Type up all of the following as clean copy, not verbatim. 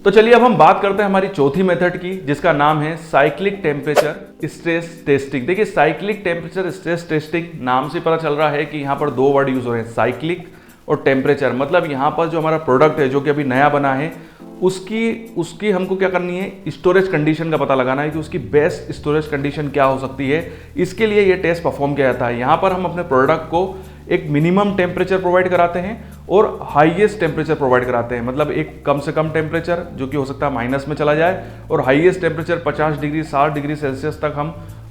तो चलिए अब हम बात करते हैं हमारी चौथी मेथड की, जिसका नाम है साइक्लिक टेम्परेचर स्ट्रेस टेस्टिंग। देखिए साइक्लिक टेम्परेचर स्ट्रेस टेस्टिंग नाम से पता चल रहा है कि यहाँ पर दो वर्ड यूज हो रहे हैं, साइक्लिक और टेम्परेचर। मतलब यहाँ पर जो हमारा प्रोडक्ट है जो कि अभी नया बना है उसकी हमको क्या करनी है, स्टोरेज कंडीशन का पता लगाना है कि उसकी बेस्ट स्टोरेज कंडीशन क्या हो सकती है। इसके लिए ये टेस्ट परफॉर्म किया जाता है। यहाँ पर हम अपने प्रोडक्ट को एक मिनिमम टेम्परेचर प्रोवाइड कराते हैं और हाईएस्ट टेम्परेचर प्रोवाइड कराते हैं। मतलब एक कम से कम टेम्परेचर जो कि हो सकता है माइनस में चला जाए, और highest temperature 50 degree 60 degree Celsius तक हम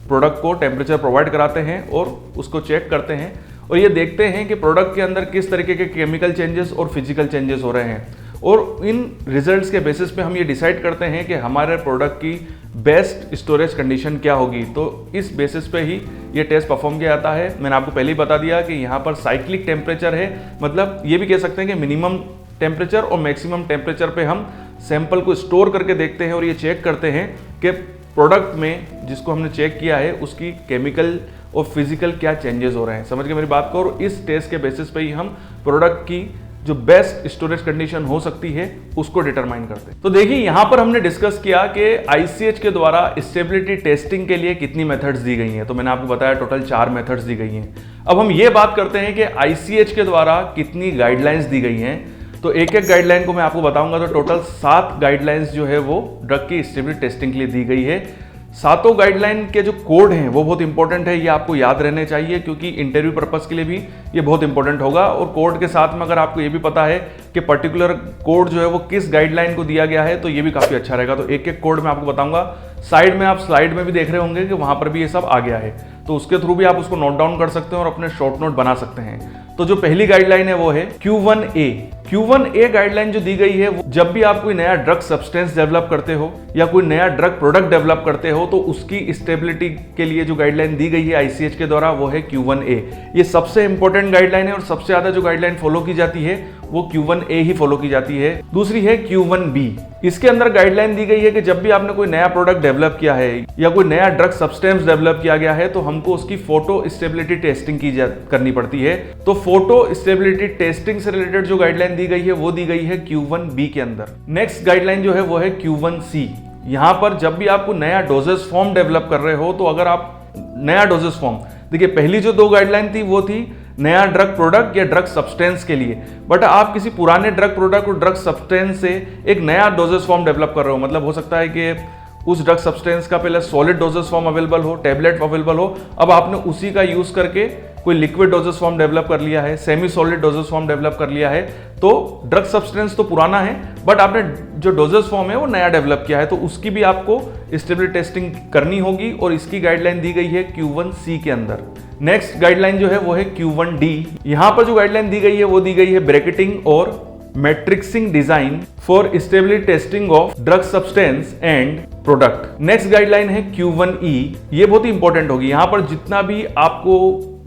प्रोडक्ट को टेम्परेचर प्रोवाइड कराते हैं और उसको चेक करते हैं और ये देखते हैं कि प्रोडक्ट के अंदर किस तरीके के केमिकल चेंजेस और फिजिकल चेंजेस हो रहे हैं। और इन रिजल्ट्स के बेसिस पे हम ये डिसाइड करते हैं कि हमारे प्रोडक्ट की बेस्ट स्टोरेज कंडीशन क्या होगी। तो इस बेसिस पे ही ये टेस्ट परफॉर्म किया जाता है। मैंने आपको पहले ही बता दिया कि यहाँ पर साइक्लिक टेम्परेचर है, मतलब ये भी कह सकते हैं कि मिनिमम टेम्परेचर और मैक्सिमम टेम्परेचर पे हम सैंपल को स्टोर करके देखते हैं और ये चेक करते हैं कि प्रोडक्ट में जिसको हमने चेक किया है उसकी केमिकल और फिजिकल क्या चेंजेस हो रहे हैं। समझ के मेरी बात को। और इस टेस्ट के बेसिस पे ही हम प्रोडक्ट की जो बेस्ट स्टोरेज कंडीशन हो सकती है उसको डिटरमाइन करते हैं। तो देखिए यहां पर हमने डिस्कस किया कि आईसीएच के द्वारा स्टेबिलिटी टेस्टिंग के लिए कितनी मेथड्स दी गई हैं। तो मैंने आपको बताया टोटल 4 मेथड्स दी गई हैं। अब हम ये बात करते हैं कि आईसीएच के द्वारा कितनी गाइडलाइंस दी गई हैं। तो एक एक गाइडलाइन को मैं आपको बताऊंगा। तो टोटल 7 गाइडलाइंस जो है वो ड्रग की स्टेबिलिटी टेस्टिंग के लिए दी गई है। सातों गाइडलाइन के जो कोड हैं वो बहुत इंपॉर्टेंट है, ये आपको याद रहने चाहिए क्योंकि इंटरव्यू पर्पस के लिए भी ये बहुत इंपॉर्टेंट होगा। और कोड के साथ में अगर आपको ये भी पता है कि पर्टिकुलर कोड जो है वो किस गाइडलाइन को दिया गया है तो ये भी काफी अच्छा रहेगा। तो एक एक कोड मैं आपको बताऊंगा। साइड में आप स्लाइड में भी देख रहे होंगे कि वहां पर भी ये सब आ गया है, तो उसके थ्रू भी आप उसको नोट डाउन कर सकते हैं और अपने शॉर्ट नोट बना सकते हैं। तो जो पहली गाइडलाइन है वो है Q1A। Q1A गाइडलाइन जो दी गई है, जब भी आप कोई नया ड्रग सब्सटेंस डेवलप करते हो या कोई नया ड्रग प्रोडक्ट डेवलप करते हो तो उसकी स्टेबिलिटी के लिए जो गाइडलाइन दी गई है आईसीएच के द्वारा वो है Q1A। ये सबसे इंपॉर्टेंट गाइडलाइन है और सबसे ज्यादा जो गाइडलाइन फॉलो की जाती है वो Q1A ही फॉलो की जाती है। दूसरी है Q1B। इसके अंदर गाइडलाइन दी गई है कि जब भी आपने कोई नया प्रोडक्ट डेवलप किया है या कोई नया ड्रग सब्सटेंस डेवलप किया गया है तो हमको उसकी फोटो स्टेबिलिटी टेस्टिंग करनी पड़ती है। तो फोटो स्टेबिलिटी टेस्टिंग से रिलेटेड जो गाइडलाइन दी गई है वो दी गई है Q1B के अंदर। नेक्स्ट गाइडलाइन जो है वो है Q1C। यहां पर जब भी आपको नया डोजेस फॉर्म डेवलप कर रहे हो तो अगर आप नया डोजेस फॉर्म, देखिए पहली जो 2 गाइडलाइन थी वो थी नया ड्रग प्रोडक्ट या ड्रग सब्सटेंस के लिए, बट आप किसी पुराने ड्रग प्रोडक्ट और ड्रग सब्सटेंस से एक नया डोजेस फॉर्म डेवलप कर रहे हो। मतलब हो सकता है कि उस ड्रग सब्सटेंस का पहले सॉलिड डोजेस फॉर्म अवेलेबल हो, टैबलेट अवेलेबल हो, अब आपने उसी का यूज करके कोई लिक्विड डोजेस फॉर्म डेवलप कर लिया है, semi solid doses form develop कर लिया है। तो ड्रग सब्सटेंस तो पुराना है बट आपने जो डोजेस फॉर्म है वो नया डेवलप किया है, तो उसकी भी आपको स्टेबिलिटी टेस्टिंग करनी होगी और इसकी गाइडलाइन दी गई है Q1C के अंदर। नेक्स्ट गाइडलाइन जो है वो है Q1D। यहां पर जो गाइडलाइन दी गई है वो दी गई है ब्रैकेटिंग और matrixing design for stability testing of drug substance and product. Next guideline है Q1E। ये बहुत ही इंपॉर्टेंट होगी। यहां पर जितना भी आपको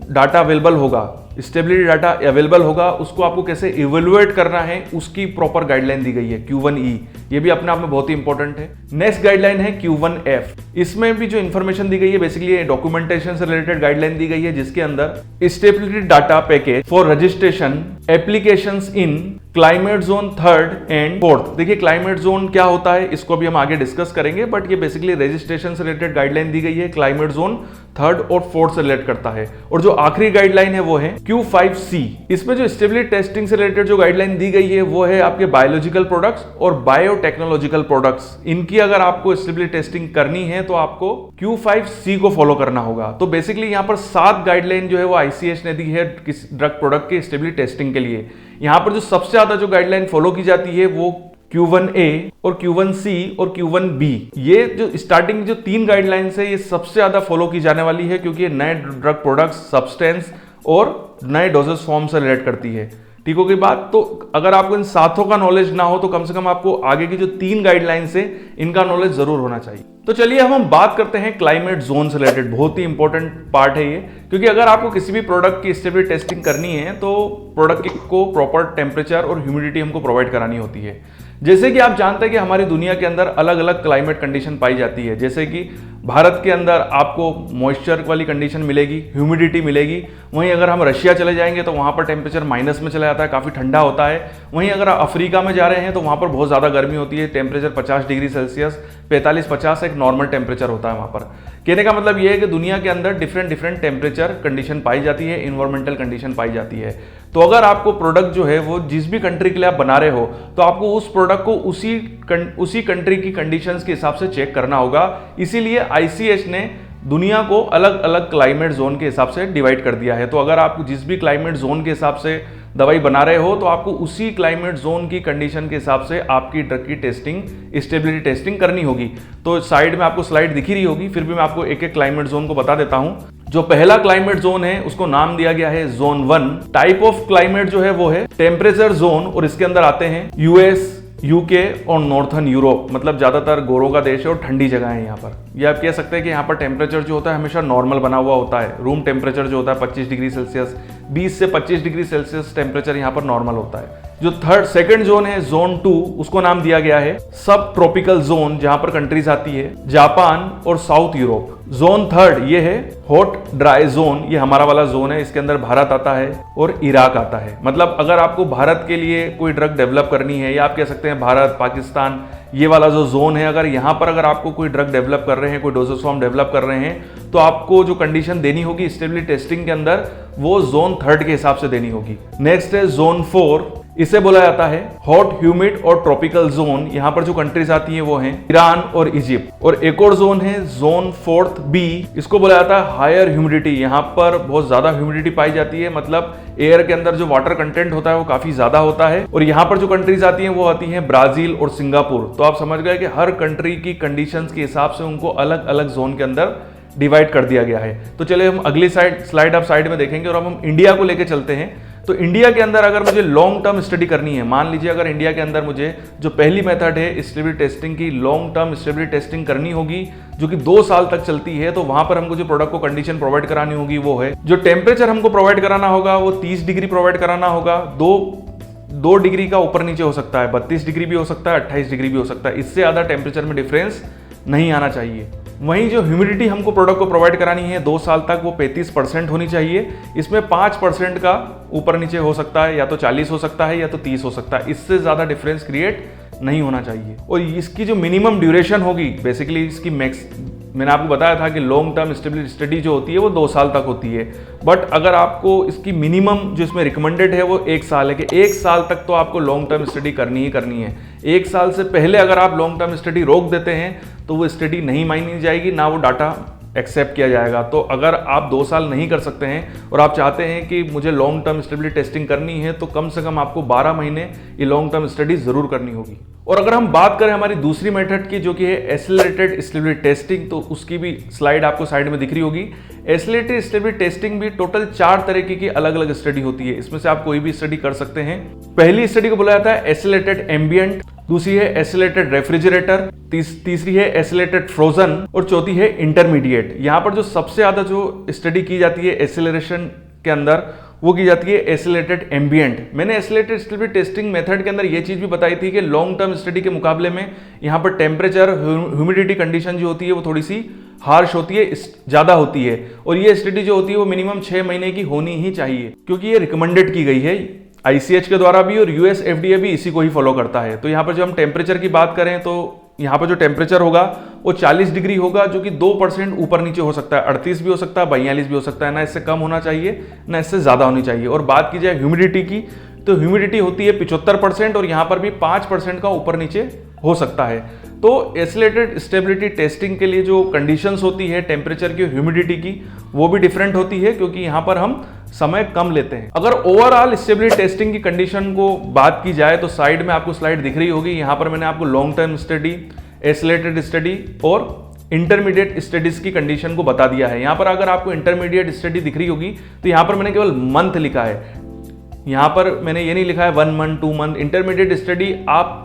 डाटा अवेलेबल होगा, स्टेबिलिटी डाटा अवेलेबल होगा, उसको आपको कैसे इवेलुएट करना है उसकी प्रॉपर गाइडलाइन दी गई है Q1E। ये भी अपने आप में बहुत ही इंपॉर्टेंट है। नेक्स्ट गाइडलाइन है Q1F। इसमें भी जो इंफॉर्मेशन दी गई है बेसिकली डॉक्यूमेंटेशन से रिलेटेड गाइडलाइन दी गई है, जिसके अंदर stability data package for registration applications in climate zone 3rd and 4th। देखिए क्लाइमेट जोन क्या होता है इसको भी हम आगे डिस्कस करेंगे, बट ये बेसिकली रजिस्ट्रेशन से रिलेटेड गाइडलाइन दी गई है, क्लाइमेट जोन 3rd और 4th से रिलेट करता है। और जो आखिरी गाइडलाइन है वो है Q5C। इसमें जो स्टेबिलिटी टेस्टिंग से रिलेटेड जो गाइडलाइन दी गई है वो है आपके बायोलॉजिकल प्रोडक्ट्स और बायोटेक्नोलॉजिकल प्रोडक्ट्स। इनकी अगर आपको स्टेबिलिटी टेस्टिंग करनी है तो आपको Q5C को फॉलो करना होगा। तो बेसिकली यहाँ पर 7 गाइडलाइन जो है वो आईसीएच ने दी है किस ड्रग प्रोडक्ट के स्टेबिलिटी टेस्टिंग के लिए। यहाँ पर जो सबसे ज्यादा जो गाइडलाइन फॉलो की जाती है वो Q1A और Q1C और Q1B। ये जो स्टार्टिंग जो 3 गाइडलाइंस है ये सबसे ज्यादा फॉलो की जाने वाली है क्योंकि ये नए ड्रग प्रोडक्ट्स, सब्सटेंस और नए डोजेस फॉर्म से रिलेट करती है। ठीक हो गई बात। तो अगर आपको इन सातों का नॉलेज ना हो तो कम से कम आपको आगे की जो 3 गाइडलाइंस है इनका नॉलेज जरूर होना चाहिए। तो चलिए अब हम बात करते हैं क्लाइमेट जोन से रिलेटेड। बहुत ही इंपॉर्टेंट पार्ट है ये, क्योंकि अगर आपको किसी भी प्रोडक्ट की स्टेबिलिटी टेस्टिंग करनी है तो प्रोडक्ट को प्रॉपर टेम्परेचर और ह्यूमिडिटी हमको प्रोवाइड करानी होती है। जैसे कि आप जानते हैं कि हमारी दुनिया के अंदर अलग अलग क्लाइमेट कंडीशन पाई जाती है। जैसे कि भारत के अंदर आपको मॉइस्चर वाली कंडीशन मिलेगी, ह्यूमिडिटी मिलेगी। वहीं अगर हम रशिया चले जाएंगे तो वहाँ पर टेम्परेचर माइनस में चला जाता है, काफ़ी ठंडा होता है। वहीं अगर आप अफ्रीका में जा रहे हैं तो वहाँ पर बहुत ज़्यादा गर्मी होती है, टेम्परेचर 50 डिग्री सेल्सियस 45-50 एक नॉर्मल टेम्परेचर होता है वहाँ पर। कहने का मतलब ये है कि दुनिया के अंदर डिफरेंट टेम्परेचर कंडीशन पाई जाती है, इन्वायरमेंटल कंडीशन पाई जाती है। तो अगर आपको प्रोडक्ट जो है वो जिस भी कंट्री के लिए आप बना रहे हो तो आपको उस प्रोडक्ट को उसी कंट्री की कंडीशंस के हिसाब से चेक करना होगा। इसीलिए ICH ने दुनिया को अलग अलग क्लाइमेट जोन के हिसाब से डिवाइड कर दिया है। तो अगर आप जिस भी क्लाइमेट जोन के हिसाब से दवाई बना रहे हो तो आपको उसी क्लाइमेट जोन की कंडीशन के हिसाब से आपकी ड्रग की टेस्टिंग, स्टेबिलिटी टेस्टिंग करनी होगी। तो साइड में आपको स्लाइड दिख ही रही होगी, फिर भी मैं आपको एक एक क्लाइमेट जोन को बता देता हूं। जो पहला क्लाइमेट जोन है उसको नाम दिया गया है जोन 1। टाइप ऑफ क्लाइमेट जो है वो है टेम्परेचर जोन, और इसके अंदर आते हैं US, UK और नॉर्थर्न यूरोप, मतलब ज्यादातर गोरों का देश है और ठंडी जगह है यहाँ पर। ये आप कह सकते हैं कि यहाँ पर टेम्परेचर जो होता है हमेशा नॉर्मल बना हुआ होता है। रूम टेम्परेचर जो होता है 25 डिग्री सेल्सियस, 20 से 25 डिग्री सेल्सियस टेम्परेचर यहाँ पर नॉर्मल होता है। जो सेकंड जोन है जोन 2, उसको नाम दिया गया है सब ट्रॉपिकल जोन, जहां पर कंट्रीज आती है जापान और साउथ यूरोप। जोन 3 ये है हॉट ड्राई जोन, ये हमारा वाला जोन है, इसके अंदर भारत आता है और इराक आता है। मतलब अगर आपको भारत के लिए कोई ड्रग डेवलप करनी है, या आप कह सकते हैं भारत, पाकिस्तान, ये वाला जो जोन है, अगर यहाँ पर अगर आपको कोई ड्रग डेवलप कर रहे हैं, कोई डोसेज फॉर्म डेवलप कर रहे हैं, तो आपको जो कंडीशन देनी होगी स्टेबिलिटी टेस्टिंग के अंदर वो जोन 3 के हिसाब से देनी होगी। नेक्स्ट है जोन 4, इसे बोला जाता है हॉट, ह्यूमिड और ट्रॉपिकल जोन। यहाँ पर जो कंट्रीज आती हैं वो हैं ईरान और इजिप्ट। और एक और जोन है जोन 4B, इसको बोला जाता है हायर ह्यूमिडिटी। यहाँ पर बहुत ज्यादा ह्यूमिडिटी पाई जाती है, मतलब एयर के अंदर जो वाटर कंटेंट होता है वो काफी ज्यादा होता है। और यहाँ पर जो कंट्रीज आती हैं वो आती हैं ब्राजील और सिंगापुर। तो आप समझ गए कि हर कंट्री की कंडीशंस के हिसाब से उनको अलग अलग जोन के अंदर डिवाइड कर दिया गया है। तो चलिए हम अगली स्लाइड आप साइड में देखेंगे और अब हम इंडिया को लेके चलते हैं। तो इंडिया के अंदर अगर मुझे लॉन्ग टर्म स्टडी करनी है, मान लीजिए अगर इंडिया के अंदर मुझे जो पहली मेथड है स्टेबिलिटी टेस्टिंग की, लॉन्ग टर्म स्टेबिलिटी टेस्टिंग करनी होगी जो कि 2 साल तक चलती है, तो वहां पर हमको जो प्रोडक्ट को कंडीशन प्रोवाइड करानी होगी वो है, जो टेम्परेचर हमको प्रोवाइड कराना होगा वो 30 डिग्री प्रोवाइड कराना होगा। 2 डिग्री का ऊपर नीचे हो सकता है, 32 डिग्री भी हो सकता है, 28 डिग्री भी हो सकता है। इससे ज्यादा टेम्परेचर में डिफरेंस नहीं आना चाहिए। वहीं जो ह्यूमिडिटी हमको प्रोडक्ट को प्रोवाइड करानी है 2 साल तक, वो 35% होनी चाहिए। इसमें 5% का ऊपर नीचे हो सकता है, या तो 40 हो सकता है या तो 30 हो सकता है। इससे ज़्यादा डिफरेंस क्रिएट नहीं होना चाहिए। और इसकी जो मिनिमम ड्यूरेशन होगी, बेसिकली इसकी मैंने आपको बताया था कि लॉन्ग टर्म स्टेबिलिटी स्टडी जो होती है वो 2 साल तक होती है, बट अगर आपको इसकी मिनिमम जो इसमें रिकमेंडेड है वो 1 साल है, कि 1 साल तक तो आपको लॉन्ग टर्म स्टडी करनी ही करनी है। 1 साल से पहले अगर आप लॉन्ग टर्म स्टडी रोक देते हैं तो वो स्टडी नहीं मानी जाएगी, ना वो डाटा एक्सेप्ट किया जाएगा। तो अगर आप 2 साल नहीं कर सकते हैं और आप चाहते हैं कि मुझे लॉन्ग टर्म स्टेबिलिटी टेस्टिंग करनी है, तो कम से कम आपको 12 महीने ये लॉन्ग टर्म स्टडी जरूर करनी होगी। और अगर हम बात करें हमारी दूसरी मेथड की जो कि है एक्सेलरेटेड स्टेबिलिटी टेस्टिंग, तो उसकी भी स्लाइड आपको साइड में दिख रही होगी। एक्सेलरेटेड स्टेबिलिटी टेस्टिंग भी टोटल 4 तरीके की अलग अलग स्टडी होती है। इसमें से आप कोई भी स्टडी कर सकते हैं। पहली स्टडी को बोला जाता है एक्सेलरेटेड एम्बिएंट, दूसरी है एक्सेलरेटेड रेफ्रिजरेटर, तीसरी है एक्सेलरेटेड फ्रोजन और चौथी है इंटरमीडिएट। यहाँ पर जो सबसे ज्यादा जो स्टडी की जाती है एक्सेलरेशन के अंदर वो की जाती है एक्सेलरेटेड एम्बिएंट। मैंने एक्सेलरेटेड स्टेबिलिटी टेस्टिंग मेथड के अंदर ये चीज भी बताई थी कि लॉन्ग टर्म स्टडी के मुकाबले में यहाँ पर टेम्परेचर, ह्यूमिडिटी कंडीशन जो होती है वो थोड़ी सी हार्श होती है, ज्यादा होती है। और ये स्टडी जो होती है वो मिनिमम 6 महीने की होनी ही चाहिए, क्योंकि ये रिकमेंडेड की गई है ICH के द्वारा भी, और US FDA भी इसी को ही फॉलो करता है। तो यहाँ पर जब हम टेम्परेचर की बात करें तो यहाँ पर जो टेम्परेचर होगा वो 40 डिग्री होगा, जो कि 2% ऊपर नीचे हो सकता है, 38 भी हो सकता है, 42 भी हो सकता है। ना इससे कम होना चाहिए ना इससे ज्यादा होनी चाहिए। और बात की जाए ह्यूमिडिटी की, तो ह्यूमिडिटी होती है 75% और यहाँ पर भी 5% का ऊपर नीचे हो सकता है। तो एक्सेलरेटेड स्टेबिलिटी टेस्टिंग के लिए जो कंडीशंस होती है टेम्परेचर की, ह्यूमिडिटी की, वो भी डिफरेंट होती है, क्योंकि यहाँ पर हम समय कम लेते हैं। अगर ओवरऑल स्टेबिलिटी टेस्टिंग की कंडीशन को बात की जाए तो साइड में आपको स्लाइड दिख रही होगी। यहाँ पर मैंने आपको long term study, accelerated study और इंटरमीडिएट स्टडीज की कंडीशन को बता दिया है। यहाँ पर अगर आपको इंटरमीडिएट स्टडी दिख रही होगी तो यहाँ पर मैंने केवल मंथ लिखा है, यहाँ पर मैंने ये नहीं लिखा है 1 मंथ 2 मंथ। इंटरमीडिएट स्टडी आप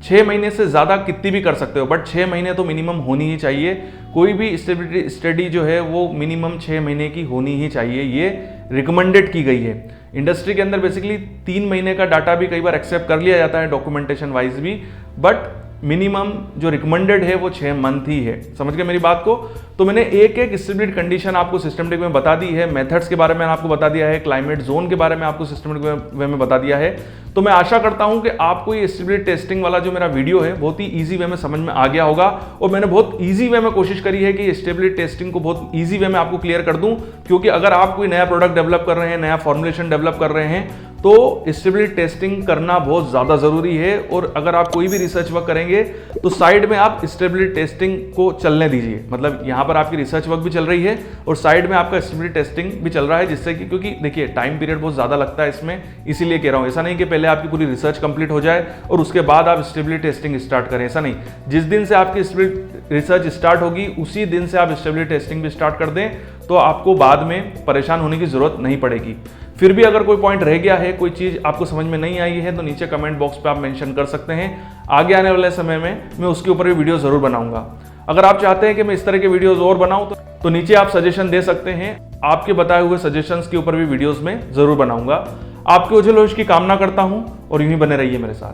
6 महीने से ज़्यादा कितनी भी कर सकते हो, बट 6 महीने तो मिनिमम होनी ही चाहिए। कोई भी स्टेबिलिटी स्टडी जो है वो मिनिमम 6 महीने की होनी ही चाहिए, ये रिकमेंडेड की गई है। इंडस्ट्री के अंदर बेसिकली 3 महीने का डाटा भी कई बार एक्सेप्ट कर लिया जाता है डॉक्यूमेंटेशन वाइज भी, बट मिनिमम जो रिकमेंडेड है वो 6 मंथ ही है। समझ गए मेरी बात को? तो मैंने एक एक स्टेबिलिटी कंडीशन आपको सिस्टमेटिक में बता दी है, मेथड्स के बारे में आपको बता दिया है, क्लाइमेट जोन के बारे में आपको सिस्टमेटिक वे में बता दिया है। तो मैं आशा करता हूं कि आपको ये स्टेबिलिटी टेस्टिंग वाला जो मेरा वीडियो है बहुत ही ईजी वे में समझ में आ गया होगा, और मैंने बहुत ईजी वे में कोशिश करी है कि स्टेबिलिटी टेस्टिंग को बहुत ईजी वे में आपको क्लियर कर दूं, क्योंकि अगर आप कोई नया प्रोडक्ट डेवलप कर रहे हैं, नया फॉर्मुलेशन डेवलप कर रहे हैं, तो स्टेबिलिटी टेस्टिंग करना बहुत ज़्यादा ज़रूरी है। और अगर आप कोई भी रिसर्च वर्क करेंगे तो साइड में आप स्टेबिलिटी टेस्टिंग को चलने दीजिए। मतलब यहाँ पर आपकी रिसर्च वर्क भी चल रही है और साइड में आपका स्टेबिलिटी टेस्टिंग भी चल रहा है, जिससे कि, क्योंकि देखिए टाइम पीरियड बहुत ज़्यादा लगता है इसमें, इसीलिए कह रहा हूँ। ऐसा नहीं कि पहले आपकी पूरी रिसर्च कंप्लीट हो जाए और उसके बाद आप स्टेबिलिटी टेस्टिंग स्टार्ट करें, ऐसा नहीं। जिस दिन से आपकी स्टेबिलिटी रिसर्च स्टार्ट होगी उसी दिन से आप स्टेबिलिटी टेस्टिंग भी स्टार्ट कर दें, तो आपको बाद में परेशान होने की जरूरत नहीं पड़ेगी। फिर भी अगर कोई पॉइंट रह गया है, कोई चीज़ आपको समझ में नहीं आई है, तो नीचे कमेंट बॉक्स पे आप मेंशन कर सकते हैं। आगे आने वाले समय में मैं उसके ऊपर भी वीडियो ज़रूर बनाऊंगा। अगर आप चाहते हैं कि मैं इस तरह के वीडियोज़ और बनाऊं तो नीचे आप सजेशन दे सकते हैं। आपके बताए हुए सजेशंस के ऊपर भी वीडियोज़ में ज़रूर बनाऊंगा। आपके उज्जवल भविष्य की कामना करता हूं और यूं ही बने रहिए मेरे साथ।